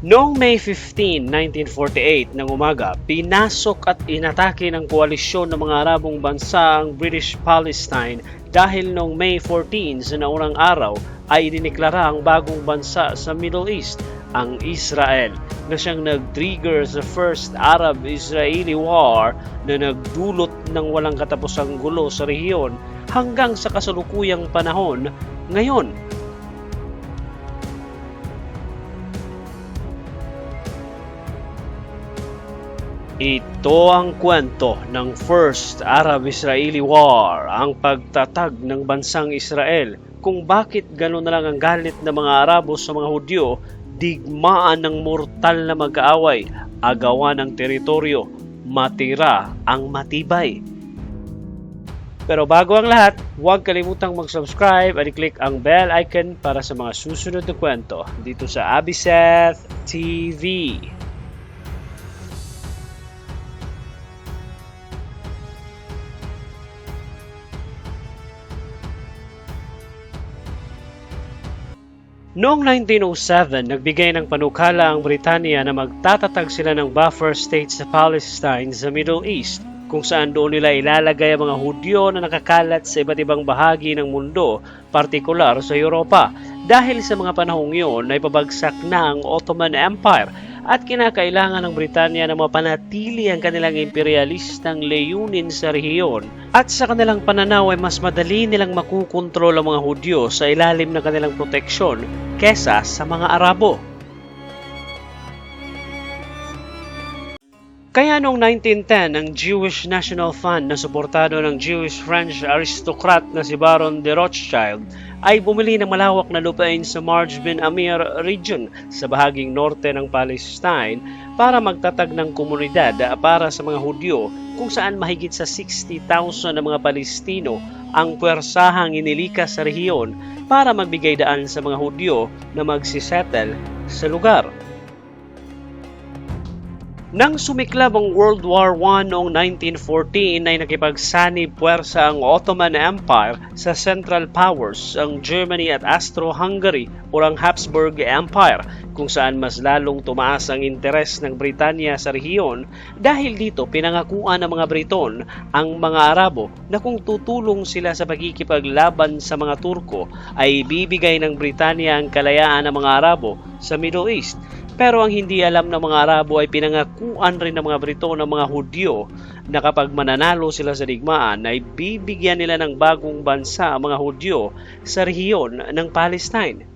Noong May 15, 1948 ng umaga, pinasok at inatake ng koalisyon ng mga Arabong bansa ang British Palestine dahil noong May 14 sa naunang araw ay idineklara ang bagong bansa sa Middle East, ang Israel, na siyang nag-trigger sa First Arab-Israeli War na nagdulot ng walang katapusang gulo sa rehiyon hanggang sa kasalukuyang panahon ngayon. Ito ang kwento ng First Arab-Israeli War, ang pagtatag ng bansang Israel, kung bakit gano'n na lang ang galit ng mga Arabo sa mga Hudyo, digmaan ng mortal na mag-aaway, agawan ng teritoryo, matira ang matibay. Pero bago ang lahat, huwag kalimutang mag-subscribe at i-click ang bell icon para sa mga susunod na kwento dito sa Abiseth TV. Noong 1907, nagbigay ng panukala ang Britanya na magtatatag sila ng buffer state sa Palestine sa Middle East, kung saan doon nila ilalagay ang mga Hudyo na nakakalat sa iba't ibang bahagi ng mundo, partikular sa Europa. Dahil sa mga panahong iyon ay pabagsak na ang Ottoman Empire at kinakailangan ng Britanya na mapanatili ang kanilang imperialistang layunin sa rehiyon. At sa kanilang pananaw ay mas madali nilang makukontrol ang mga Hudyo sa ilalim ng kanilang proteksyon kesa sa mga Arabo. Kaya noong 1910, ang Jewish National Fund na suportado ng Jewish French aristocrat na si Baron de Rothschild ay bumili ng malawak na lupain sa Marj bin Amir region sa bahaging norte ng Palestine para magtatag ng komunidad para sa mga Hudyo, kung saan mahigit sa 60,000 na mga Palestino ang puwersahang inilikas sa rehiyon para magbigay daan sa mga Hudyo na magsisettle sa lugar. Nang sumiklab ang World War I noong 1914 ay nakipagsanib puwersa ang Ottoman Empire sa Central Powers, ang Germany at Austro-Hungary o ang Habsburg Empire, kung saan mas lalong tumaas ang interes ng Britanya sa rehiyon dahil dito pinangakuan ng mga Briton ang mga Arabo na kung tutulong sila sa pagkikipaglaban sa mga Turko ay bibigay ng Britanya ang kalayaan ng mga Arabo sa Middle East. Pero ang hindi alam ng mga Arabo ay pinangakuan rin ng mga Brito ng mga Hudyo na kapag mananalo sila sa digmaan ay bibigyan nila ng bagong bansa ang mga Hudyo sa rehiyon ng Palestine.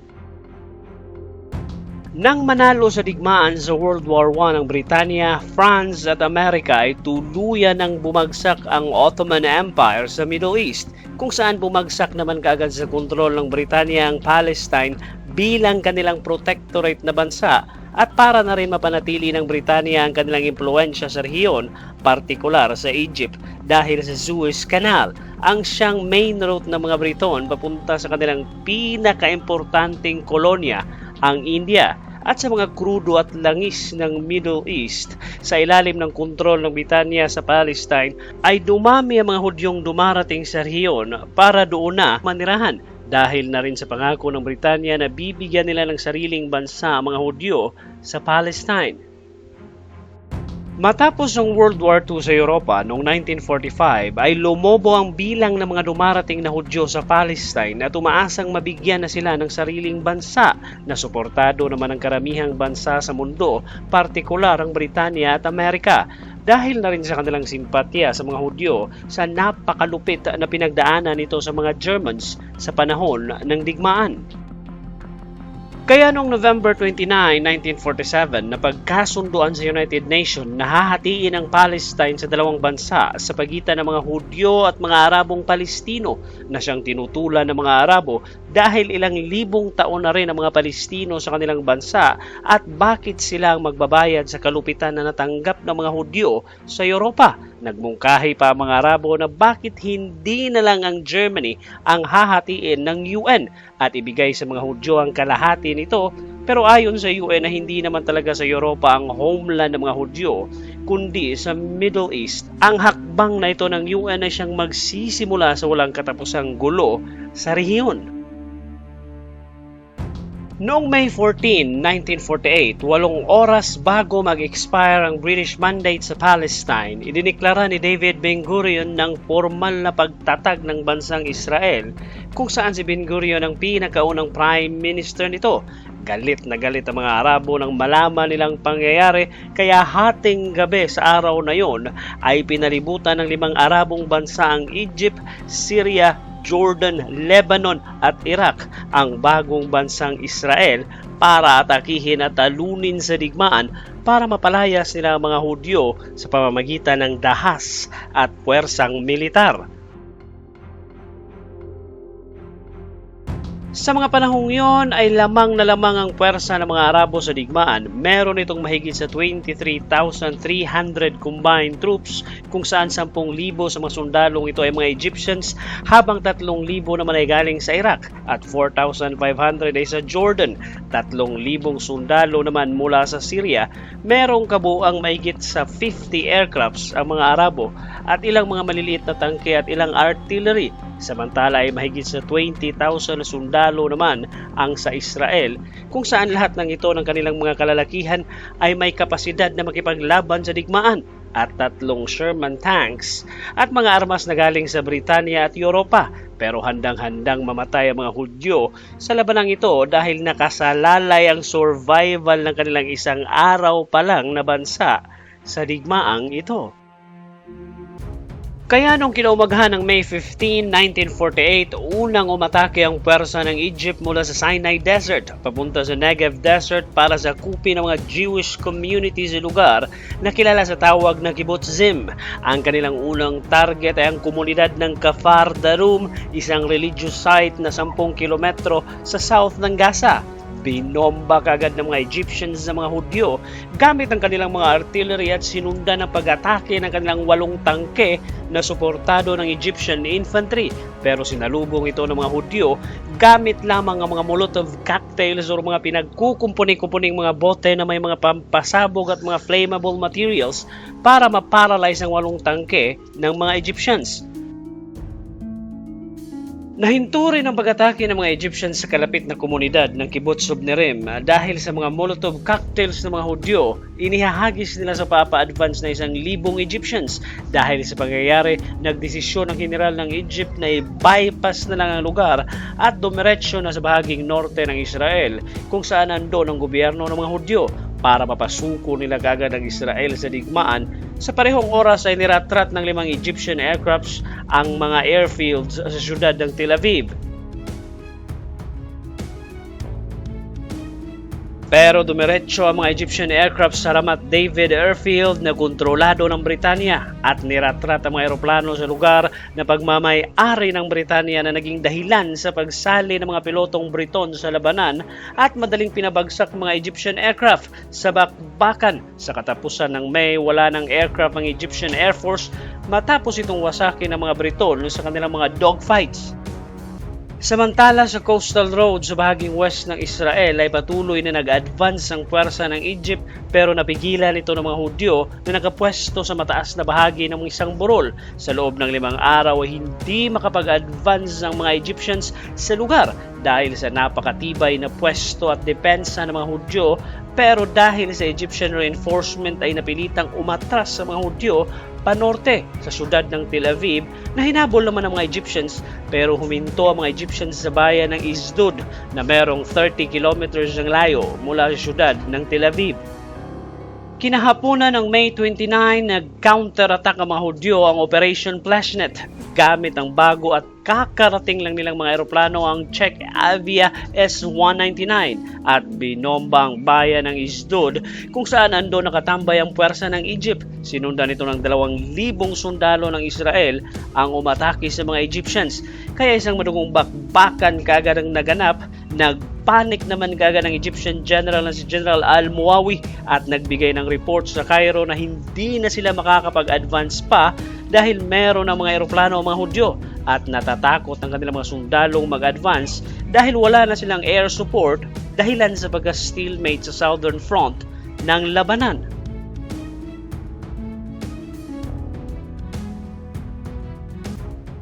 Nang manalo sa digmaan sa World War I ang Britanya, France at Amerika ay tuluyan ng bumagsak ang Ottoman Empire sa Middle East, kung saan bumagsak naman kaagad sa kontrol ng Britanya ang Palestine bilang kanilang protectorate na bansa at para na rin mapanatili ng Britanya ang kanilang impluensya sa rehiyon, partikular sa Egypt dahil sa Suez Canal, ang siyang main route ng mga Briton papunta sa kanilang pinakaimportanteng kolonya, ang India, at sa mga krudo at langis ng Middle East. Sa ilalim ng kontrol ng Britanya sa Palestine ay dumami ang mga Hudyong dumarating sa rehiyon para doon na manirahan. Dahil na rin sa pangako ng Britanya na bibigyan nila ng sariling bansa ang mga Hudyo sa Palestine. Matapos ng World War II sa Europa noong 1945 ay lumobo ang bilang ng mga dumarating na Hudyo sa Palestine at umaasang mabigyan na sila ng sariling bansa na suportado naman ng karamihang bansa sa mundo, partikular ang Britanya at Amerika. Dahil na rin sa kanilang simpatya sa mga Hudyo sa napakalupit na pinagdaanan nito sa mga Germans sa panahon ng digmaan. Kaya noong November 29, 1947, napagkasunduan sa United Nations na hahatiin ang Palestine sa dalawang bansa sa pagitan ng mga Hudyo at mga Arabong Palestino na siyang tinutulan ng mga Arabo dahil ilang libong taon na rin ang mga Palestino sa kanilang bansa at bakit sila ang magbabayad sa kalupitan na natanggap ng mga Hudyo sa Europa. Nagmungkahi pa ang mga Arabo na bakit hindi na lang ang Germany ang hahatiin ng UN at ibigay sa mga Hudyo ang kalahati nito, pero ayon sa UN na hindi naman talaga sa Europa ang homeland ng mga Hudyo, kundi sa Middle East. Ang hakbang na ito ng UN ay siyang magsisimula sa walang katapusang gulo sa rehiyon. Noong May 14, 1948, 8 oras bago mag-expire ang British mandate sa Palestine, idineklara ni David Ben-Gurion ng formal na pagtatag ng bansang Israel, kung saan si Ben-Gurion ang pinakaunang prime minister nito. Galit na galit ang mga Arabo nang malaman nilang pangyayari, kaya hating gabi sa araw na yon ay pinalibutan ng 5 Arabong bansa ang Egypt, Syria, Jordan, Lebanon at Iraq ang bagong bansang Israel para atakihin at talunin sa digmaan para mapalayas nila ang mga Hudyo sa pamamagitan ng dahas at puwersang militar. Sa mga panahong yon ay lamang na lamang ang puwersa ng mga Arabo sa digmaan. Meron itong mahigit sa 23,300 combined troops, kung saan 10,000 sa mga sundalong ito ay mga Egyptians, habang 3,000 naman ay galing sa Iraq at 4,500 ay sa Jordan. 3,000 sundalo naman mula sa Syria. Merong kabuang mahigit sa 50 aircrafts ang mga Arabo at ilang mga maliliit na tangke at ilang artillery. Samantala ay mahigit sa 20,000 na sundalo naman ang sa Israel, kung saan lahat ng ito ng kanilang mga kalalakihan ay may kapasidad na makipaglaban sa digmaan, at 3 Sherman tanks at mga armas na galing sa Britanya at Europa. Pero handang-handang mamatay ang mga Hudyo sa labanang ito dahil nakasalalay ang survival ng kanilang isang araw pa lang na bansa sa digmaang ito. Kaya nung kinaumagahan ng May 15, 1948, unang umatake ang puwersa ng Egypt mula sa Sinai Desert papunta sa Negev Desert para sakupin ang mga Jewish community sa lugar na kilala sa tawag na Kibbutz Zim. Ang kanilang unang target ay ang komunidad ng Kafar Darum, isang religious site na 10 kilometro sa south ng Gaza. Binomba kagad ng mga Egyptians sa mga Hudyo gamit ang kanilang mga artillery at sinundan ng pag-atake ng kanilang 8 tangke na suportado ng Egyptian infantry. Pero sinalubong ito ng mga Hudyo gamit lamang ang mga Molotov cocktails o mga pinagkukumpuni-kumpuning mga bote na may mga pampasabog at mga flammable materials para maparalyze ang 8 tangke ng mga Egyptians. Nahinto rin ang pag-atake ng mga Egyptians sa kalapit na komunidad ng Kibbutz Subnerim dahil sa mga Molotov cocktails ng mga Hudyo. Inihahagis nila sa papa-advance na 1,000 Egyptians. Dahil sa pangyayari, nagdesisyon ang general ng Egypt na i-bypass na lang ang lugar at dumiretso na sa bahaging norte ng Israel, kung saan nandun ang gobyerno ng mga Hudyo, para mapasuko nila kagad ang Israel sa digmaan. Sa parehong oras ay niratrat ng 5 Egyptian aircrafts ang mga airfields sa syudad ng Tel Aviv. Pero dumiretso ang mga Egyptian aircraft sa Ramat David Airfield na kontrolado ng Britanya at niratrat ang mga aeroplano sa lugar na pagmamay-ari ng Britanya na naging dahilan sa pagsali ng mga pilotong Briton sa labanan at madaling pinabagsak mga Egyptian aircraft sa bakbakan. Sa katapusan ng May, wala ng aircraft ang Egyptian Air Force matapos itong wasakin ng mga Briton sa kanilang mga dogfights. Samantala sa coastal road sa bahaging west ng Israel ay patuloy na nag-advance ang puwersa ng Egypt, pero napigilan ito ng mga Hudyo na nakapwesto sa mataas na bahagi ng isang burol. Sa loob ng 5 araw ay hindi makapag-advance ang mga Egyptians sa lugar dahil sa napakatibay na pwesto at depensa ng mga Hudyo, pero dahil sa Egyptian reinforcement ay napilitang umatras sa mga Hudyo panorte sa syudad ng Tel Aviv na hinabol naman ng mga Egyptians, pero huminto ang mga Egyptians sa bayan ng Isdod na merong 30 kilometers ng layo mula sa syudad ng Tel Aviv. Kinahaponan ng May 29, nag-counter-attack ang mga Hudyo ang Operation Flashnet gamit ang bago at kakarating lang nilang mga aeroplano ang Czech Avia S-199 at binomba ang bayan ng Isdod, kung saan ando nakatambay ang puwersa ng Egypt. Sinundan ito ng 2,000 sundalo ng Israel ang umatake sa mga Egyptians. Kaya isang madugong bakbakan kagad ang naganap. Nagpanik naman kagad ng Egyptian General na si General Al-Muawi at nagbigay ng report sa Cairo na hindi na sila makakapag-advance pa dahil meron ng mga aeroplano ang mga Hudyo at natatakot ang kanilang mga sundalong mag-advance dahil wala na silang air support dahilan sa pagka-stalemate sa Southern Front ng labanan.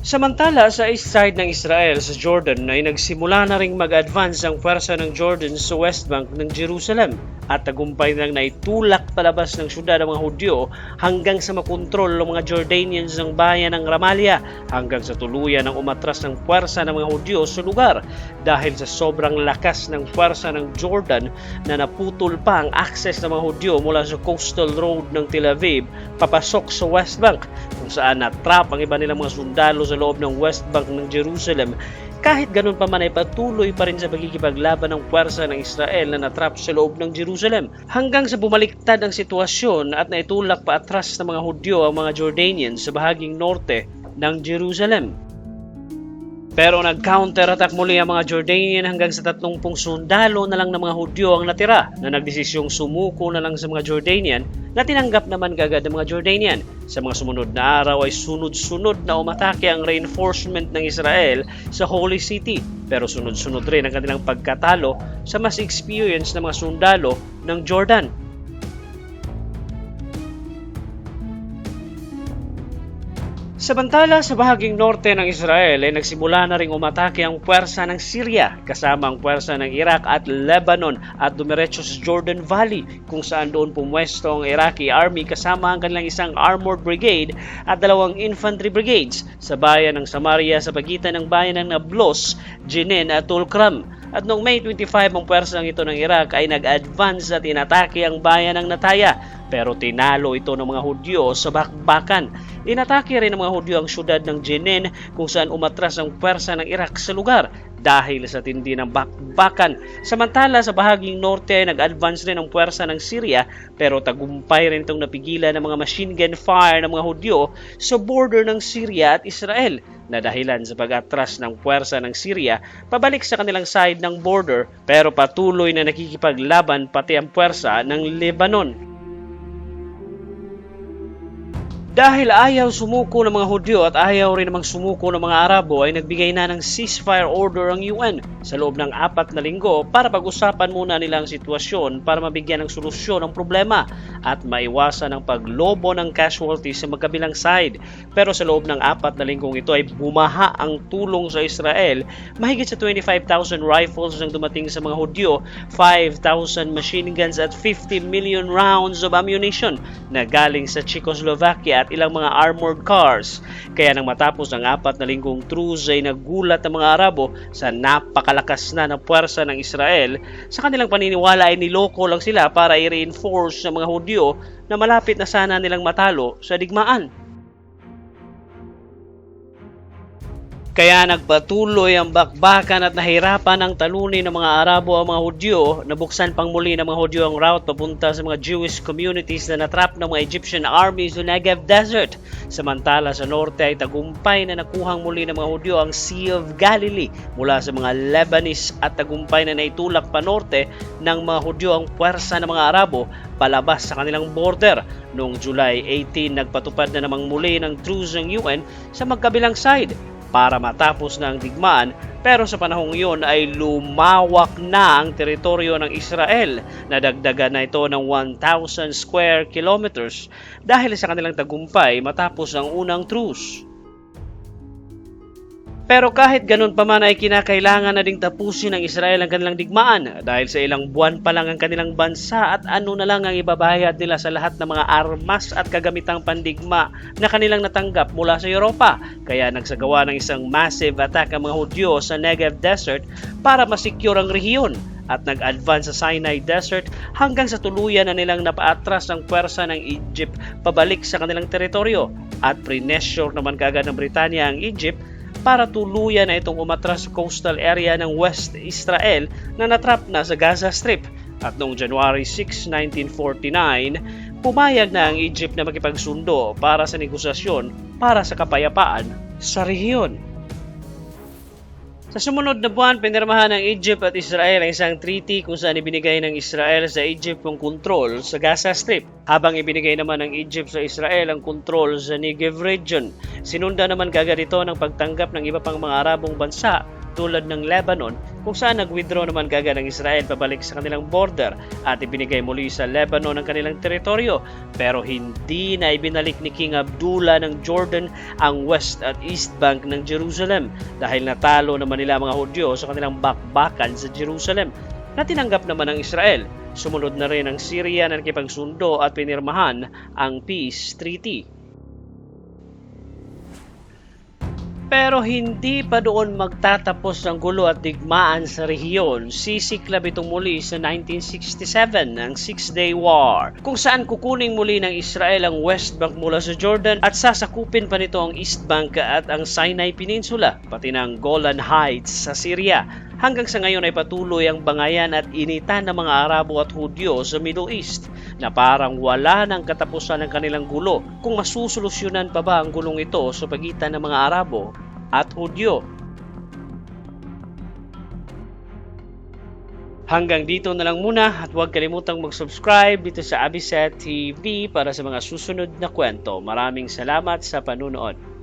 Samantala, sa east side ng Israel sa Jordan ay nagsimula na ring mag-advance ang pwersa ng Jordan sa West Bank ng Jerusalem at tagumpay nang naitulak palabas ng syudad ang mga Hudyo hanggang sa makontrol ng mga Jordanians ng bayan ng Ramallah hanggang sa tuluyan ng umatras ng pwersa ng mga Hudyo sa lugar dahil sa sobrang lakas ng pwersa ng Jordan na naputol pa ang access ng mga Hudyo mula sa coastal road ng Tel Aviv papasok sa West Bank kung saan natrap ang iba nilang mga sundalo sa loob ng West Bank ng Jerusalem. Kahit ganun pa man ay patuloy pa rin sa pagkikipaglaban ng puwersa ng Israel na natrap sa loob ng Jerusalem hanggang sa bumaliktad ang sitwasyon at naitulak pa atras ng mga Hudyo ang mga Jordanians sa bahaging norte ng Jerusalem. Pero nag-counter-attack muli ang mga Jordanian hanggang sa 30 sundalo na lang ng mga Hudyo ang natira na nagdesisyong sumuko na lang sa mga Jordanian na tinanggap naman kagad ng mga Jordanian. Sa mga sumunod na araw ay sunod-sunod na umatake ang reinforcement ng Israel sa Holy City. Pero sunod-sunod rin ang kanilang pagkatalo sa mas experienced na mga sundalo ng Jordan. Samantala, sa bahaging norte ng Israel ay nagsimula na ring umatake ang puwersa ng Syria kasama ang puwersa ng Iraq at Lebanon at dumiretso sa Jordan Valley kung saan doon pumwesto ang Iraqi Army kasama ang kanilang isang armored brigade at 2 infantry brigades sa bayan ng Samaria sa pagitan ng bayan ng Nablus, Jenin at Tulkram. At noong May 25 ang puwersang ito ng Iraq ay nag-advance at inatake ang bayan ng Nataya pero tinalo ito ng mga Hudyo sa bakbakan. Inatake rin ng mga Hudyo ang syudad ng Jenin kung saan umatras ang puwersa ng Iraq sa lugar dahil sa tindi ng bakbakan. Samantala sa bahaging norte ay nag-advance rin ang puwersa ng Syria pero tagumpay rin itong napigilan ng mga machine gun fire ng mga Hudyo sa border ng Syria at Israel na dahilan sa pag-atras ng puwersa ng Syria pabalik sa kanilang side ng border pero patuloy na nakikipaglaban pati ang puwersa ng Lebanon. Dahil ayaw sumuko ng mga Hudyo at ayaw rin namang sumuko ng mga Arabo ay nagbigay na ng ceasefire order ang UN sa loob ng 4 na linggo para pag-usapan muna nila ang sitwasyon para mabigyan ng solusyon ang problema at maiwasan ang paglobo ng casualties sa magkabilang side. Pero sa loob ng 4 na linggong ito ay bumaha ang tulong sa Israel. Mahigit sa 25,000 rifles ang dumating sa mga Hudyo, 5,000 machine guns at 50 million rounds of ammunition na galing sa Czechoslovakia at ilang mga armored cars. Kaya nang matapos ang 4 na linggong truce ay nagulat ang mga Arabo sa napakalakas na ng puwersa ng Israel. Sa kanilang paniniwala ay niloko lang sila para i-reinforce ng mga Hudyo na malapit na sana nilang matalo sa digmaan. Kaya nagpatuloy ang bakbakan at nahirapan ang talunin ng mga Arabo ang mga Hudyo. Nabuksan pang muli ng mga Hudyo ang route papunta sa mga Jewish communities na natrap ng mga Egyptian army sa Negev Desert. Samantala sa norte ay tagumpay na nakuhang muli ng mga Hudyo ang Sea of Galilee mula sa mga Lebanese at tagumpay na naitulak pa norte ng mga Hudyo ang puwersa ng mga Arabo palabas sa kanilang border. Noong July 18, nagpatupad na namang muli ng truce ng UN sa magkabilang side para matapos na ang digmaan, pero sa panahong iyon ay lumawak na ang teritoryo ng Israel. Nadagdagan na ito ng 1,000 square kilometers dahil sa kanilang tagumpay matapos ang unang truce. Pero kahit ganun pa man ay kinakailangan na ding tapusin ng Israel ang kanilang digmaan dahil sa ilang buwan pa lang ang kanilang bansa at ano na lang ang ibabayad nila sa lahat ng mga armas at kagamitang pandigma na kanilang natanggap mula sa Europa. Kaya nagsagawa ng isang massive attack ang mga Hudyo sa Negev Desert para masecure ang rehiyon at nag-advance sa Sinai Desert hanggang sa tuluyan na nilang napaatras ang puwersa ng Egypt pabalik sa kanilang teritoryo at pre-pressure naman kaagad ng Britanya ang Egypt para tuluyan na itong umatras sa coastal area ng West Israel na natrap na sa Gaza Strip. At noong January 6, 1949, pumayag na ang Egypt na makipagsundo para sa negosasyon para sa kapayapaan sa rehiyon. Sa sumunod na buwan, pinirmahan ng Egypt at Israel ang isang treaty kung saan ibinigay ng Israel sa Egypt ang kontrol sa Gaza Strip, habang ibinigay naman ng Egypt sa Israel ang kontrol sa Negev region. Sinunda naman kagad ito ng pagtanggap ng iba pang mga Arabong bansa tulad ng Lebanon kung saan nag-withdraw naman kagad ang Israel pabalik sa kanilang border at ibinigay muli sa Lebanon ang kanilang teritoryo, pero hindi na ibinalik ni King Abdullah ng Jordan ang West at East Bank ng Jerusalem dahil natalo naman nila mga Hudyo sa kanilang bakbakan sa Jerusalem na tinanggap naman ng Israel. Sumunod na rin ang Syria na nakipagsundo at pinirmahan ang peace treaty. Pero hindi pa doon magtatapos ang gulo at digmaan sa rehiyon. Sisiklab itong muli sa 1967, ang Six-Day War, kung saan kukuning muli ng Israel ang West Bank mula sa Jordan at sasakupin pa nito ang East Bank at ang Sinai Peninsula, pati ng Golan Heights sa Syria. Hanggang sa ngayon ay patuloy ang bangayan at initan ng mga Arabo at Hudyo sa Middle East na parang wala ng katapusan ng kanilang gulo kung masusolusyonan pa ba ang gulong ito sa pagitan ng mga Arabo at Hudyo. Hanggang dito na lang muna at huwag kalimutang mag-subscribe dito sa Abiset TV para sa mga susunod na kwento. Maraming salamat sa panunood.